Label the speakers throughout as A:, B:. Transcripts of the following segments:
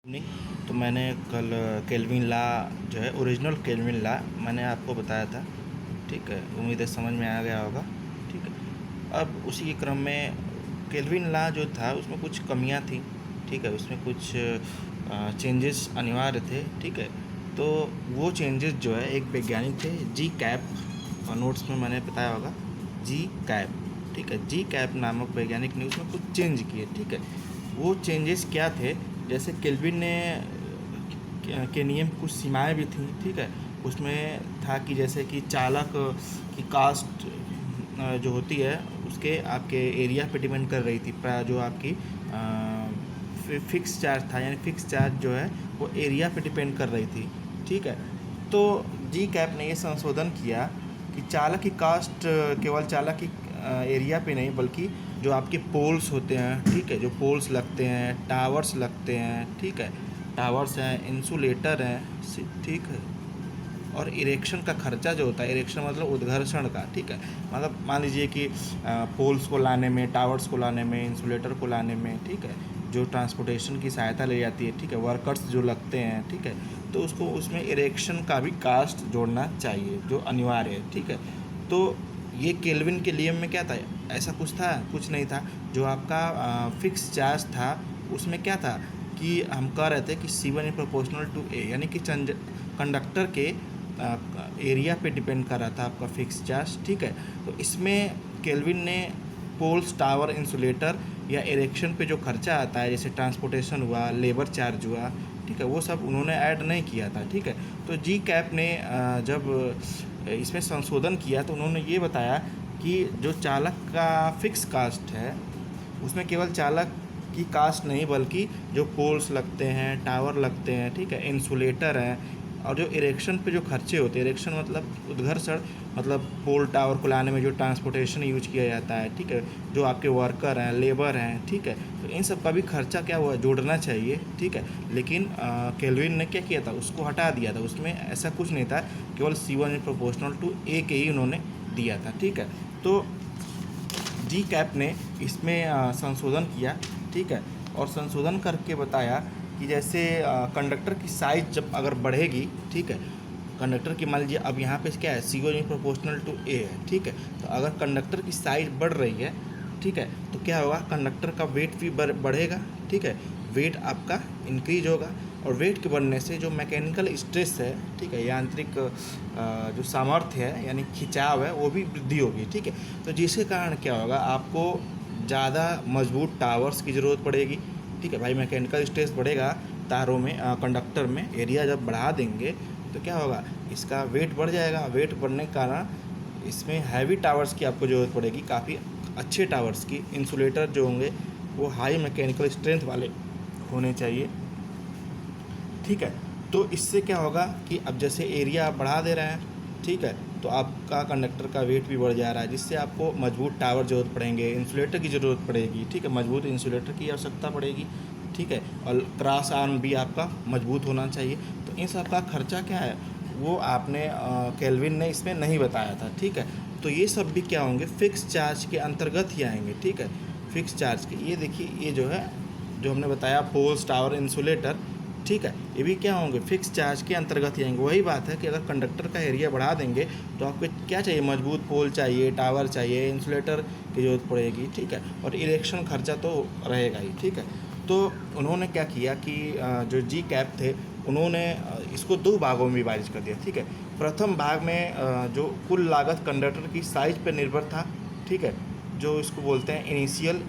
A: नहीं। तो मैंने कल केल्विन ला जो है ओरिजिनल केल्विन ला मैंने आपको बताया था। ठीक है, उम्मीद है समझ में आ गया होगा। ठीक है, अब उसी के क्रम में केल्विन ला जो था उसमें कुछ कमियां थी। ठीक है, उसमें कुछ चेंजेस अनिवार्य थे। ठीक है, तो वो चेंजेस जो है एक वैज्ञानिक थे जी कैप, नोट्स में मैंने बताया होगा जी कैप। ठीक है, जी कैप नामक वैज्ञानिक ने उसमें कुछ चेंज किए। ठीक है, वो चेंजेस क्या थे? जैसे केल्विन ने के नियम कुछ सीमाएं भी थी। ठीक है, उसमें था कि जैसे कि चालक की कास्ट जो होती है उसके आपके एरिया पे डिपेंड कर रही थी। जो आपकी फिक्स चार्ज था, यानी फिक्स चार्ज जो है वो एरिया पे डिपेंड कर रही थी। ठीक है, तो जी कैप ने ये संशोधन किया कि चालक की कास्ट केवल चालक की एरिया पे नहीं, बल्कि जो आपके पोल्स होते हैं, ठीक है, जो पोल्स लगते हैं, टावर्स लगते हैं, ठीक है, टावर्स हैं, इंसुलेटर हैं, ठीक है, और इरेक्शन का खर्चा जो होता है, इरेक्शन मतलब उद्घर्षण का। ठीक है, मतलब मान लीजिए कि पोल्स को लाने में, टावर्स को लाने में, इंसुलेटर को लाने में, ठीक है, जो ट्रांसपोर्टेशन की सहायता ले जाती है, ठीक है, वर्कर्स जो लगते हैं, ठीक है, तो उसको उसमें इरेक्शन का भी कास्ट जोड़ना चाहिए, जो अनिवार्य है। ठीक है, तो ये केल्विन के नियम में क्या था? ऐसा कुछ था? कुछ नहीं था। जो आपका फिक्स चार्ज था उसमें क्या था कि हम कह रहे थे कि C1 इज प्रोपोर्शनल टू ए, यानी कि कंडक्टर के एरिया पे डिपेंड कर रहा था आपका फिक्स चार्ज। ठीक है, तो इसमें केल्विन ने पोल्स, टावर, इंसुलेटर या इरेक्शन पे जो खर्चा आता है, जैसे ट्रांसपोर्टेशन हुआ, लेबर चार्ज हुआ, ठीक है, वो सब उन्होंने ऐड नहीं किया था। ठीक है, तो जी कैप ने जब इसमें संशोधन किया तो उन्होंने ये बताया कि जो चालक का फिक्स कास्ट है उसमें केवल चालक की कास्ट नहीं, बल्कि जो पोल्स लगते हैं, टावर लगते हैं, ठीक है, इंसुलेटर हैं, और जो इरेक्शन पे जो खर्चे होते हैं, इरेक्शन मतलब उद्घर्षण, मतलब पोल टावर को लाने में जो ट्रांसपोर्टेशन यूज किया जाता है, ठीक है, जो आपके वर्कर हैं, लेबर हैं, ठीक है, तो इन सब का भी खर्चा क्या हुआ, जोड़ना चाहिए। ठीक है, लेकिन केल्विन ने क्या किया था, उसको हटा दिया था। उसमें ऐसा कुछ नहीं था, केवल C1 इज प्रोपोर्शनल टू ए के ही उन्होंने दिया था। ठीक है, तो जी कैप ने इसमें संशोधन किया। ठीक है, और संशोधन करके बताया कि जैसे कंडक्टर की साइज़ जब अगर बढ़ेगी, ठीक है, कंडक्टर की मान लीजिए अब यहाँ पे क्या है, C1 इज प्रोपोर्शनल टू ए है। ठीक है, तो अगर कंडक्टर की साइज़ बढ़ रही है, ठीक है, तो क्या होगा, कंडक्टर का वेट भी बढ़ेगा। ठीक है, वेट आपका इंक्रीज होगा, और वेट के बढ़ने से जो मैकेनिकल स्ट्रेस है, ठीक है, यांत्रिक जो सामर्थ्य है यानी खिंचाव है, वो भी वृद्धि होगी। ठीक है, तो जिसके कारण क्या होगा, आपको ज़्यादा मजबूत टावर्स की ज़रूरत पड़ेगी। ठीक है भाई, मैकेनिकल स्ट्रेस बढ़ेगा तारों में, कंडक्टर में एरिया जब बढ़ा देंगे तो क्या होगा, इसका वेट बढ़ जाएगा। वेट बढ़ने के कारण इसमें हैवी टावर्स की आपको ज़रूरत पड़ेगी, काफ़ी अच्छे टावर्स की। इंसुलेटर जो होंगे वो हाई मैकेनिकल स्ट्रेंथ वाले होने चाहिए। ठीक है, तो इससे क्या होगा कि अब जैसे एरिया आप बढ़ा दे रहे हैं, ठीक है, तो आपका कंडक्टर का वेट भी बढ़ जा रहा है, जिससे आपको मजबूत टावर ज़रूरत पड़ेंगे, इंसुलेटर की ज़रूरत पड़ेगी। ठीक है, मजबूत इंसुलेटर की आवश्यकता पड़ेगी। ठीक है, और क्रॉस आर्म भी आपका मजबूत होना चाहिए। तो इन सब का खर्चा क्या है, वो आपने केल्विन ने इसमें नहीं बताया था। ठीक है, तो ये सब भी क्या होंगे, फिक्स चार्ज के अंतर्गत ही आएंगे। ठीक है, फिक्स चार्ज के, ये देखिए, ये जो है, जो हमने बताया, पोल्स, टावर, इंसुलेटर, ठीक है, ये भी क्या होंगे, फिक्स चार्ज के अंतर्गत ही आएंगे। वही बात है कि अगर कंडक्टर का एरिया बढ़ा देंगे तो आपको क्या चाहिए, मजबूत पोल चाहिए, टावर चाहिए, इंसुलेटर की ज़रूरत पड़ेगी। ठीक है, और इरेक्शन खर्चा तो रहेगा ही। ठीक है, तो उन्होंने क्या किया कि जो जी कैप थे उन्होंने इसको दो भागों में विभाजित कर दिया। ठीक है, प्रथम भाग में जो कुल लागत कंडक्टर की साइज पर निर्भर था। ठीक है, जो इसको बोलते हैं इनिशियल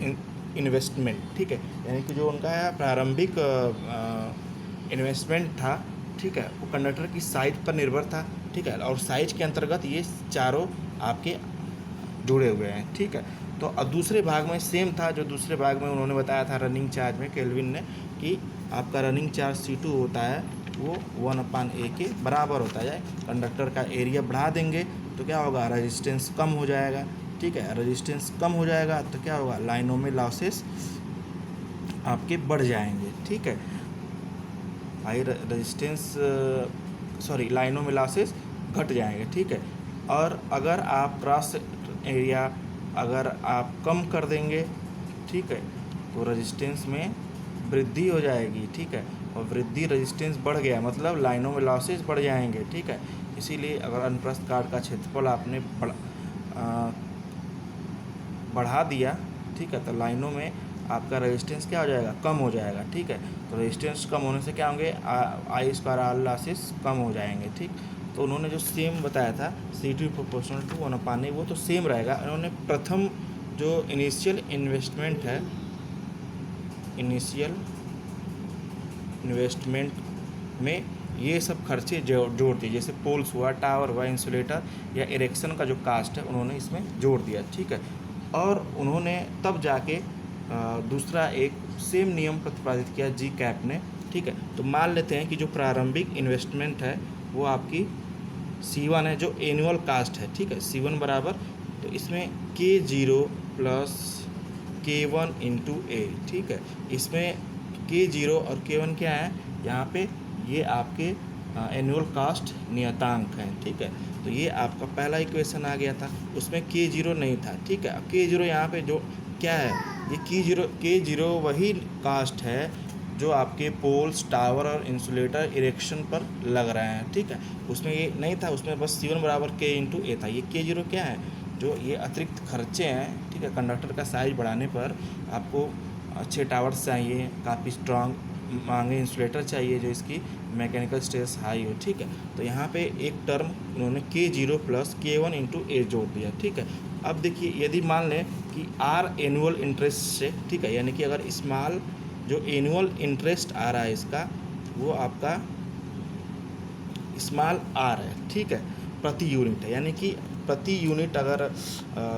A: इन्वेस्टमेंट। ठीक है, यानी कि जो उनका है प्रारंभिक इन्वेस्टमेंट था, ठीक है, वो कंडक्टर की साइज पर निर्भर था। ठीक है, और साइज के अंतर्गत ये चारों आपके जुड़े हुए हैं। ठीक है, तो अब दूसरे भाग में सेम था, जो दूसरे भाग में उन्होंने बताया था रनिंग चार्ज में केल्विन ने, कि आपका रनिंग चार्ज C2 होता है वो 1/A के बराबर होता है। कंडक्टर का एरिया बढ़ा देंगे तो क्या होगा, रेजिस्टेंस कम हो जाएगा। ठीक है, रेजिस्टेंस कम हो जाएगा तो क्या होगा, लाइनों में लॉसेस आपके बढ़ जाएंगे। ठीक है, हाई रेजिस्टेंस, सॉरी, लाइनों में लॉसेस घट जाएंगे। ठीक है, और अगर आप क्रॉस एरिया अगर आप कम कर देंगे, ठीक है, तो रेजिस्टेंस में वृद्धि हो जाएगी। ठीक है, और वृद्धि रेजिस्टेंस बढ़ गया मतलब लाइनों में लॉसेज बढ़ जाएंगे, ठीक है। इसीलिए अगर अनुप्रस्थ काट का क्षेत्रफल आपने बढ़ा दिया, ठीक है, तो लाइनों में आपका रेजिस्टेंस क्या हो जाएगा, कम हो जाएगा, ठीक है। तो रेजिस्टेंस कम होने से क्या होंगे, आई स्क्वायर आर लॉसेस कम हो जाएंगे, ठीक। तो उन्होंने जो सेम बताया था C2 प्रोपोर्शनल टू 1/A, वो तो सेम रहेगा। उन्होंने प्रथम जो इनिशियल इन्वेस्टमेंट है, इनिशियल इन्वेस्टमेंट में ये सब खर्चे जोड़ दिए, जैसे पोल्स हुआ, टावर हुआ, इंसुलेटर या इरेक्शन का जो कास्ट है उन्होंने इसमें जोड़ दिया, ठीक है। और उन्होंने तब जाके दूसरा एक सेम नियम प्रतिपादित किया जी कैप ने, ठीक है। तो मान लेते हैं कि जो प्रारंभिक इन्वेस्टमेंट है वो आपकी C1 है, जो एनुअल कास्ट है, ठीक है। C1 बराबर, तो इसमें K0 plus K1 into A, ठीक है। इसमें K0 और K1 क्या है यहाँ पे, ये आपके एनुअल कास्ट नियतांक हैं, ठीक है। तो ये आपका पहला इक्वेशन आ गया था, उसमें K0 नहीं था, ठीक है। K0 यहाँ पे जो क्या है, ये K0 वही कास्ट है जो आपके पोल्स, टावर और इंसुलेटर इरेक्शन पर लग रहे हैं, ठीक है। उसमें ये नहीं था, उसमें बस C1 बराबर K इंटू ए था। ये K0 क्या है, जो ये अतिरिक्त खर्चे हैं, ठीक है। कंडक्टर का साइज बढ़ाने पर आपको अच्छे टावर्स चाहिए, काफ़ी स्ट्रांग महंगे इंसुलेटर चाहिए जो इसकी मैकेनिकल स्ट्रेस हाई हो, ठीक है। तो यहाँ पे एक टर्म उन्होंने K0 प्लस K1 इंटू ए जोड़ दिया, ठीक है। अब देखिए, यदि मान लें कि R एनुअल इंटरेस्ट से, ठीक है, यानी कि अगर स्मॉल जो एनुअल इंटरेस्ट आ रहा है इसका, वो आपका स्मॉल R है, ठीक है, प्रति यूनिट है। यानी कि प्रति यूनिट अगर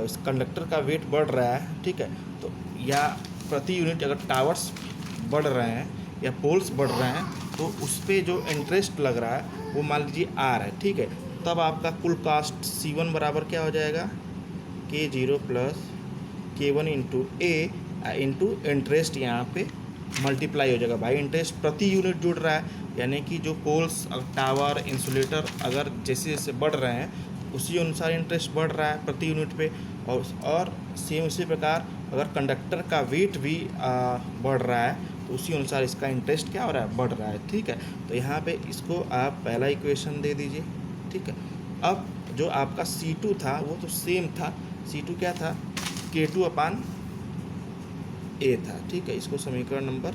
A: इस कंडक्टर का वेट बढ़ रहा है, ठीक है, तो या प्रति यूनिट अगर टावर्स बढ़ रहे हैं या पोल्स बढ़ रहे हैं, तो उस पर जो इंटरेस्ट लग रहा है वो मान लीजिए R है, ठीक है। तब आपका कुल कास्ट C1 बराबर क्या हो जाएगा, K0 plus K1 into A into interest, यहाँ पे मल्टीप्लाई हो जाएगा भाई। इंटरेस्ट प्रति यूनिट जुड़ रहा है, यानी कि जो पोल्स, टावर, इंसुलेटर अगर जैसे जैसे बढ़ रहे हैं उसी अनुसार इंटरेस्ट बढ़ रहा है प्रति यूनिट पे। और सेम उसी प्रकार अगर कंडक्टर का वेट भी बढ़ रहा है तो उसी अनुसार इसका इंटरेस्ट क्या हो रहा है, बढ़ रहा है, ठीक है। तो यहाँ पे इसको आप पहला इक्वेशन दे दीजिए, ठीक है। अब जो आपका C2 था वो तो सेम था, C2 क्या था, K2 अपान ए था, ठीक है। इसको समीकरण नंबर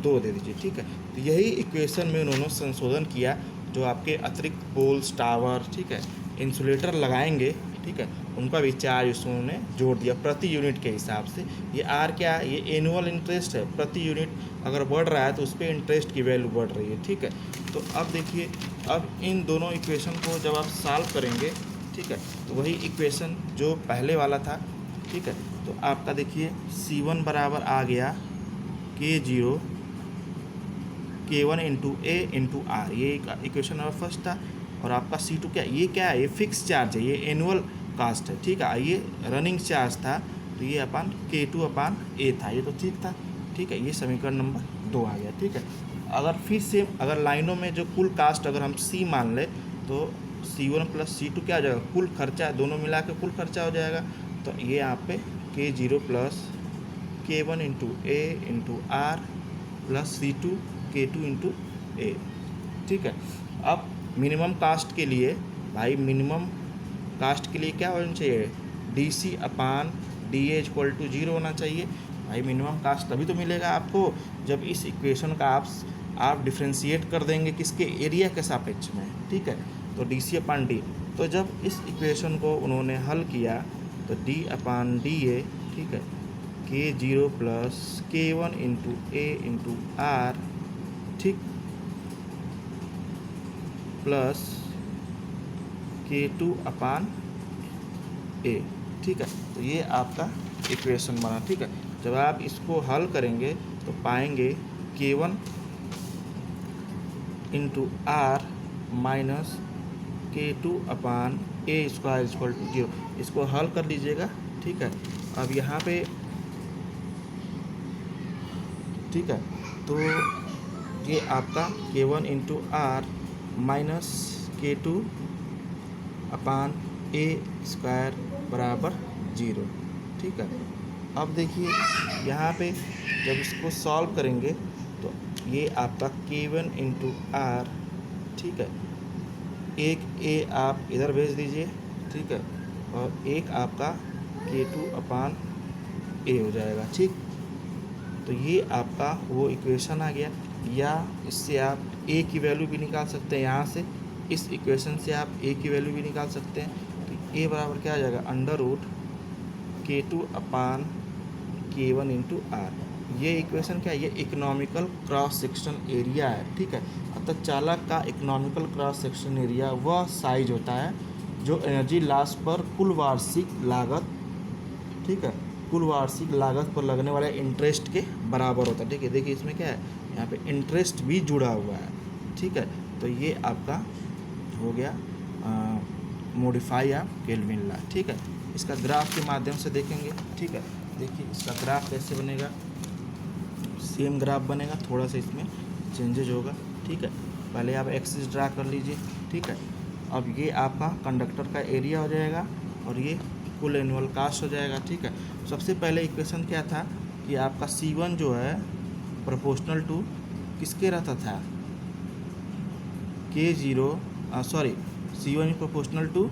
A: 2 दे दीजिए, ठीक है। तो यही इक्वेशन में उन्होंने संशोधन किया, जो आपके अतिरिक्त पोल्स, टावर, ठीक है, इंसुलेटर लगाएंगे, ठीक है, उनका भी चार्ज उन्होंने जोड़ दिया प्रति यूनिट के हिसाब से। ये आर क्या है, ये एनुअल इंटरेस्ट है, प्रति यूनिट अगर बढ़ रहा है तो उस पर इंटरेस्ट की वैल्यू बढ़ रही है, ठीक है। तो अब देखिए, अब इन दोनों इक्वेशन को जब आप सॉल्व करेंगे, ठीक है, तो वही इक्वेशन जो पहले वाला था, ठीक है। तो आपका देखिए C1 बराबर आ गया K0 K1 into A into R, ये इक्वेशन नंबर फर्स्ट था। और आपका C2 क्या, ये क्या है, ये फिक्स चार्ज है, ये एनुअल कास्ट है, ठीक है। ये रनिंग चार्ज था, तो ये अपन K2 अपान ए था, ये तो ठीक था, ठीक है। ये समीकरण नंबर 2 आ गया, ठीक है। अगर फिर से अगर लाइनों में जो कुल कास्ट अगर हम C मान ले, तो C1 प्लस C2 क्या हो जाएगा, कुल खर्चा, दोनों मिला के कुल खर्चा हो जाएगा। तो ये यहाँ पे K0 plus K1 into A into R plus C2 K2 into A, ठीक है। अब मिनिमम कास्ट के लिए भाई, मिनिमम कास्ट के लिए क्या होना चाहिए, DC upon DA equal to 0 होना चाहिए भाई। मिनिमम कास्ट तभी तो मिलेगा आपको जब इस इक्वेशन का आप डिफ्रेंशिएट कर देंगे किसके, एरिया के सापेक्ष में, ठीक है। तो DC अपान D, तो जब इस इक्वेशन को उन्होंने हल किया तो D अपान DA, ठीक है, K0 plus K1 into A into R, ठीक, प्लस K2 अपान ए, ठीक है। तो ये आपका इक्वेशन बना, ठीक है। जब आप इसको हल करेंगे तो पाएंगे K1 into R minus K2 upon A square equal to 0। इसको हल कर लीजिएगा, ठीक है। अब यहाँ पे, ठीक है, तो ये आपका K1 into R minus K2 upon A square बराबर 0, ठीक है। अब देखिए यहाँ पे जब इसको सॉल्व करेंगे तो ये आपका K1 इंटू आर, ठीक है, एक ए आप इधर भेज दीजिए, ठीक है, और एक आपका K2 अपान ए हो जाएगा, ठीक। तो ये आपका वो इक्वेशन आ गया। या इससे आप ए की वैल्यू भी निकाल सकते हैं, यहाँ से इस इक्वेशन से आप ए की वैल्यू भी निकाल सकते हैं। तो ए बराबर क्या आ जाएगा, under root K2 upon K1 into R. ये इक्वेशन क्या है, ये इकोनॉमिकल क्रॉस सेक्शन एरिया है, ठीक है। अतः चालक का इकोनॉमिकल क्रॉस सेक्शन एरिया वह साइज होता है जो एनर्जी लॉस पर कुल वार्षिक लागत, ठीक है, कुल वार्षिक लागत पर लगने वाले इंटरेस्ट के बराबर होता है, ठीक है। देखिए इसमें क्या है, यहाँ पे इंटरेस्ट भी जुड़ा हुआ है, ठीक है। तो ये आपका हो गया मॉडिफाई ऑफ केल्विन लॉ, ठीक है। इसका ग्राफ के माध्यम से देखेंगे, ठीक है। देखिए इसका ग्राफ कैसे बनेगा, सेम ग्राफ बनेगा, थोड़ा सा इसमें चेंजेज होगा, ठीक है। पहले आप एक्सिस ड्रा कर लीजिए, ठीक है। अब ये आपका कंडक्टर का एरिया हो जाएगा और ये कुल एनुअल कास्ट हो जाएगा, ठीक है। सबसे पहले इक्वेशन क्या था कि आपका C1 जो है प्रोपोर्शनल टू किसके रहता था, C1 प्रोपोर्शनल टू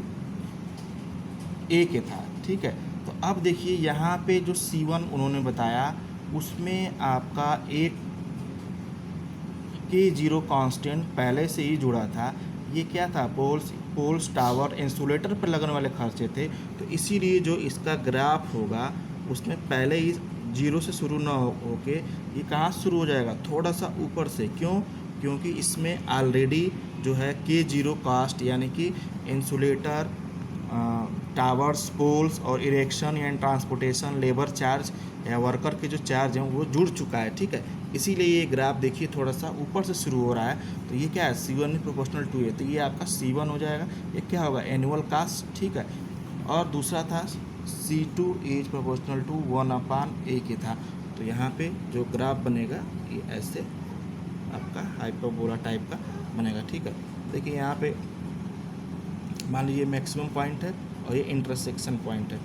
A: ए के था, ठीक है। तो अब देखिए यहाँ पे जो C1 उन्होंने बताया उसमें आपका एक K0 कांस्टेंट पहले से ही जुड़ा था। ये क्या था, पोल्स टावर इंसुलेटर पर लगने वाले खर्चे थे। तो इसीलिए जो इसका ग्राफ होगा उसमें पहले ही जीरो से शुरू ना होके ये कहाँ शुरू हो जाएगा, थोड़ा सा ऊपर से। क्यों, क्योंकि इसमें ऑलरेडी जो है K0 कास्ट यानी कि इंसुलेटर, टावर्स, पोल्स और इरेक्शन या ट्रांसपोर्टेशन, लेबर चार्ज या वर्कर के जो चार्ज हैं वो जुड़ चुका है, ठीक है। इसीलिए ये ग्राफ देखिए थोड़ा सा ऊपर से शुरू हो रहा है। तो ये क्या है, C1 प्रोपोर्शनल टू है, तो ये आपका C1 हो जाएगा। ये क्या होगा, एनुअल कास्ट, ठीक है। और दूसरा था C2 इज प्रोपोर्शनल टू 1 अपान ए के था। तो यहाँ पे जो ग्राफ बनेगा ये ऐसे आपका हाइपरबोला टाइप का बनेगा, ठीक है। देखिए यहाँ पे मान लीजिए मैक्सिमम पॉइंट है और ये इंटरसेक्शन पॉइंट है,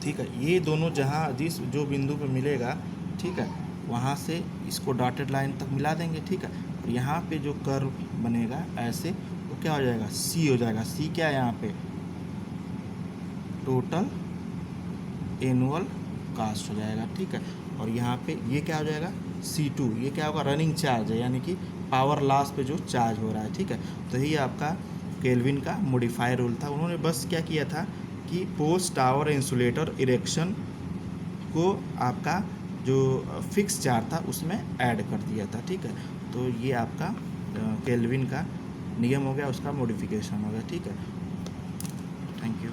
A: ठीक है। ये दोनों जहाँ जो बिंदु पे मिलेगा, ठीक है, वहाँ से इसको डॉटेड लाइन तक मिला देंगे, ठीक है। और यहाँ पे जो कर्व बनेगा ऐसे वो क्या हो जाएगा, C हो जाएगा। C क्या है यहाँ पे, टोटल एनुअल कास्ट हो जाएगा, ठीक है। और यहाँ पे ये क्या हो जाएगा, C2, ये क्या होगा, रनिंग चार्ज है यानी कि पावर लॉस पे जो चार्ज हो रहा है, ठीक है। तो यही आपका केल्विन का मॉडिफायर रूल था। उन्होंने बस क्या किया था कि पोस्ट टावर इंसुलेटर इरेक्शन को आपका जो फिक्स चार्ज था उसमें ऐड कर दिया था, ठीक है। तो ये आपका केल्विन का नियम हो गया, उसका मॉडिफिकेशन हो गया, ठीक है। Thank you.